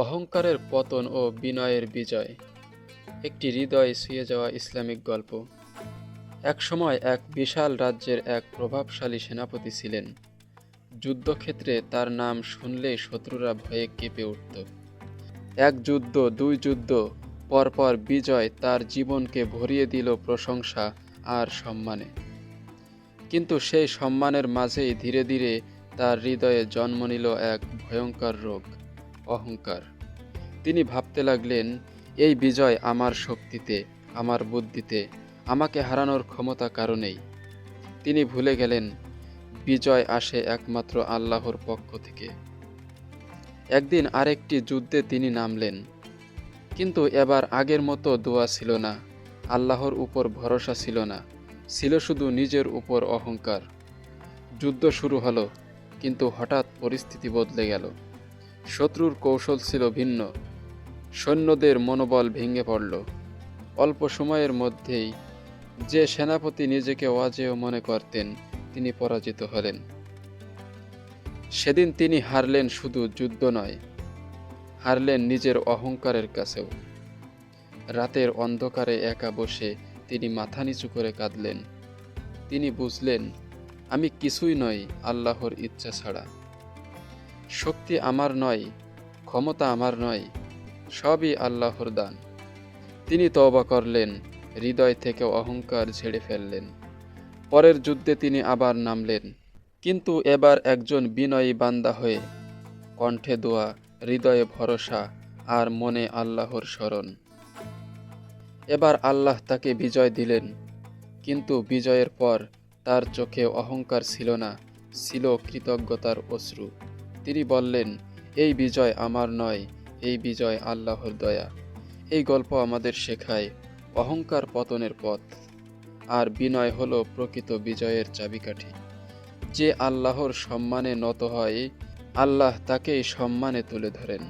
অহংকারের পতন ও বিনয়ের বিজয়। একটি হৃদয় ছুঁয়ে যাওয়া ইসলামিক গল্প। একসময় এক বিশাল রাজ্যের এক প্রভাবশালী সেনাপতি ছিলেন। যুদ্ধক্ষেত্রে তার নাম শুনলেই শত্রুরা ভয়ে কেঁপে উঠত। এক যুদ্ধ, দুই যুদ্ধ, পরপর বিজয় তার জীবনকে ভরিয়ে দিল প্রশংসা আর সম্মানে। কিন্তু সেই সম্মানের মাঝেই ধীরে ধীরে তার হৃদয়ে জন্ম নিল এক ভয়ঙ্কর রোগ, অহংকার। তিনি ভাবতে লাগলেন, এই বিজয় আমার শক্তিতে, আমার বুদ্ধিতে, আমাকে হারানোর ক্ষমতা কারণেই। তিনি ভুলে গেলেন বিজয় আসে একমাত্র আল্লাহর পক্ষ থেকে। একদিন আরেকটি যুদ্ধে তিনি নামলেন, কিন্তু এবার আগের মতো দোয়া ছিল না, আল্লাহর উপর ভরসা ছিল না, ছিল শুধু নিজের উপর অহংকার। যুদ্ধ শুরু হলো, কিন্তু হঠাৎ পরিস্থিতি বদলে গেল। শত্রুর কৌশল ছিল ভিন্ন। সৈন্যদের মনোবল ভেঙে পড়ল। অল্প সময়ের মধ্যেই যে সেনাপতি নিজেকে অজেয় মনে করতেন, তিনি পরাজিত হলেন। সেদিন তিনি হারলেন শুধু যুদ্ধ নয়, হারলেন নিজের অহংকারের কাছেও। রাতের অন্ধকারে একা বসে তিনি মাথা নিচু করে কাঁদলেন। তিনি বুঝলেন, আমি কিছুই নই আল্লাহর ইচ্ছা ছাড়া। শক্তি আমার নয়, ক্ষমতা আমার নয়, সবই আল্লাহর দান। তিনি তওবা করলেন, হৃদয় থেকে অহংকার ঝেড়ে ফেললেন। পরের যুদ্ধে তিনি আবার নামলেন, কিন্তু এবার একজন বিনয়ী বান্দা হয়ে, কণ্ঠে দোয়া, হৃদয়ে ভরসা আর মনে আল্লাহর স্মরণ। এবার আল্লাহ তাকে বিজয় দিলেন, কিন্তু বিজয়ের পর তার চোখে অহংকার ছিল না, ছিল কৃতজ্ঞতার অশ্রু। তিনি বললেন, এই বিজয় আমার নয়, এই বিজয় আল্লাহর দয়া। এই গল্প আমাদের শেখায় অহংকার পতনের পথ, আর বিনয় হলো প্রকৃত বিজয়ের চাবিকাঠি। যে আল্লাহর সম্মানে নত হয়, আল্লাহ তাকেই সম্মানে তুলে ধরেন।